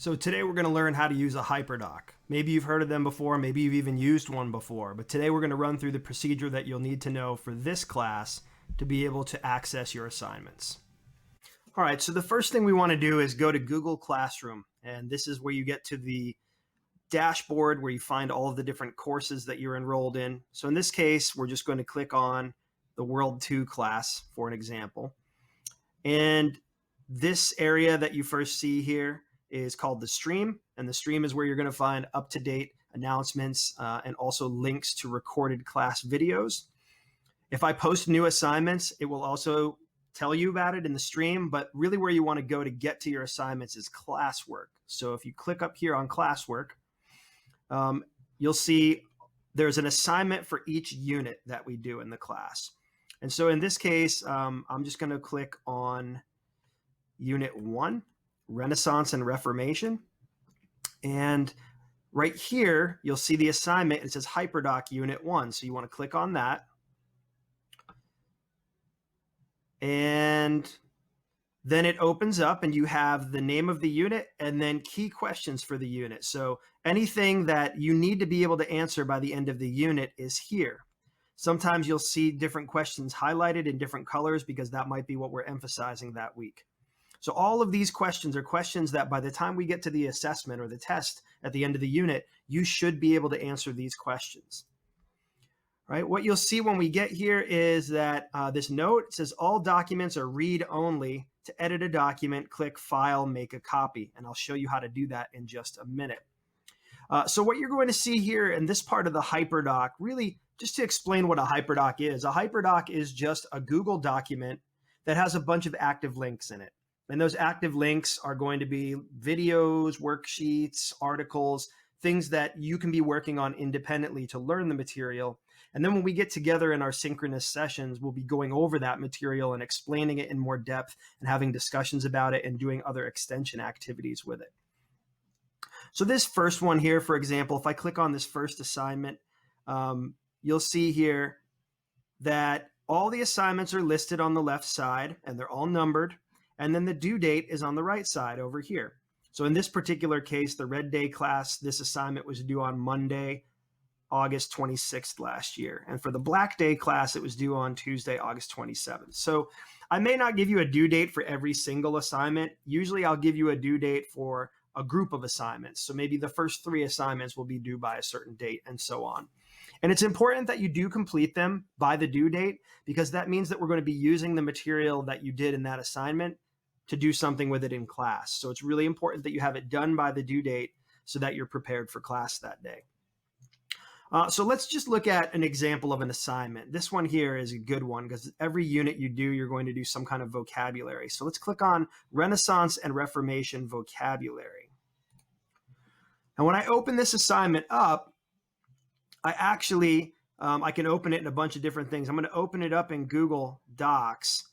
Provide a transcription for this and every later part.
So today we're going to learn how to use a Hyperdoc. Maybe you've heard of them before, maybe you've even used one before, but today we're going to run through the procedure that you'll need to know for this class to be able to access your assignments. All right, so the first thing we want to do is go to Google Classroom, and this is where you get to the dashboard where you find all of the different courses that you're enrolled in. So in this case, we're just going to click on the World 2 class for an example. And this area that you first see here is called the stream, and the stream is where you're going to find up-to-date announcements and also links to recorded class videos. If I post new assignments, it will also tell you about it in the stream, but really where you want to go to get to your assignments is classwork. So if you click up here on classwork, you'll see there's an assignment for each unit that we do in the class. And so in this case, I'm just going to click on Unit 1, Renaissance and Reformation. And right here, you'll see the assignment. It says Hyperdoc Unit 1. So you want to click on that. And then it opens up and you have the name of the unit and then key questions for the unit. So anything that you need to be able to answer by the end of the unit is here. Sometimes you'll see different questions highlighted in different colors because that might be what we're emphasizing that week. So all of these questions are questions that by the time we get to the assessment or the test at the end of the unit, you should be able to answer these questions. Right? What you'll see when we get here is that this note says all documents are read only. To edit a document, click File, Make a Copy, and I'll show you how to do that in just a minute. So what you're going to see here in this part of the Hyperdoc, really just to explain what a Hyperdoc is. A Hyperdoc is just a Google document that has a bunch of active links in it. And those active links are going to be videos, worksheets, articles, things that you can be working on independently to learn the material. And then when we get together in our synchronous sessions, we'll be going over that material and explaining it in more depth and having discussions about it and doing other extension activities with it. So this first one here, for example, if I click on this first assignment, you'll see here that all the assignments are listed on the left side and they're all numbered. And then the due date is on the right side over here. So in this particular case, the Red Day class, this assignment was due on Monday, August 26th last year. And for the Black Day class, it was due on Tuesday, August 27th. So I may not give you a due date for every single assignment. Usually I'll give you a due date for a group of assignments. So maybe the first 3 assignments will be due by a certain date and so on. And it's important that you do complete them by the due date because that means that we're going to be using the material that you did in that assignment to do something with it in class. So it's really important that you have it done by the due date so that you're prepared for class that day. So let's just look at an example of an assignment. This one here is a good one because every unit you do, you're going to do some kind of vocabulary. So let's click on Renaissance and Reformation vocabulary. And when I open this assignment up, I actually, I can open it in a bunch of different things. I'm going to open it up in Google Docs.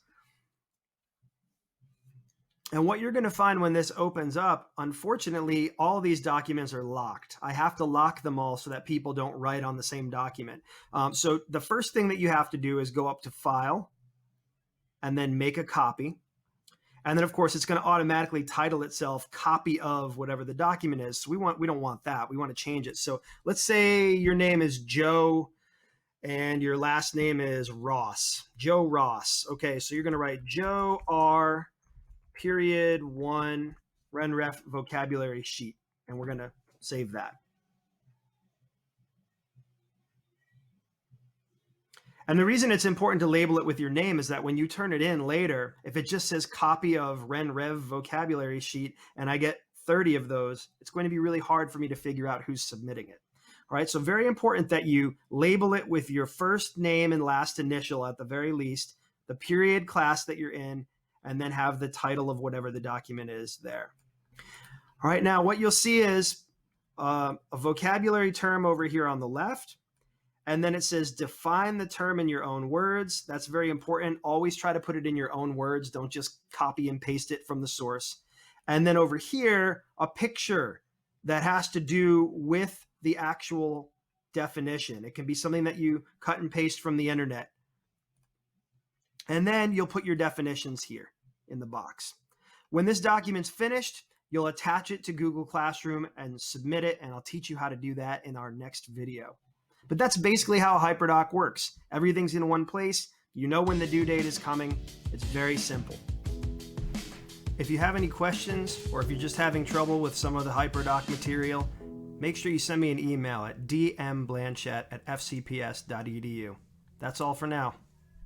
And what you're going to find when this opens up, unfortunately, all these documents are locked. I have to lock them all so that people don't write on the same document. So the first thing that you have to do is go up to File and then Make a Copy. And then, of course, it's going to automatically title itself Copy of whatever the document is. So we don't want that. We want to change it. So let's say your name is Joe and your last name is Ross. Joe Ross. Okay, so you're going to write Joe R. Period 1 RenRef vocabulary sheet, and we're going to save that. And the reason it's important to label it with your name is that when you turn it in later, if it just says copy of RenRev vocabulary sheet and I get 30 of those, it's going to be really hard for me to figure out who's submitting it. All right, so very important that you label it with your first name and last initial at the very least, the period class that you're in, and then have the title of whatever the document is there. All right, now what you'll see is a vocabulary term over here on the left, and then it says define the term in your own words. That's very important. Always try to put it in your own words. Don't just copy and paste it from the source. And then over here, a picture that has to do with the actual definition. It can be something that you cut and paste from the internet. And then you'll put your definitions here in the box. When this document's finished, You'll attach it to Google Classroom and submit it, and I'll teach you how to do that in our next video. But that's basically how Hyperdoc works. Everything's in one place. You know when the due date is coming. It's very simple. If you have any questions, or if you're just having trouble with some of the Hyperdoc material, make sure you send me an email at dmblanchett@fcps.edu. That's all for now.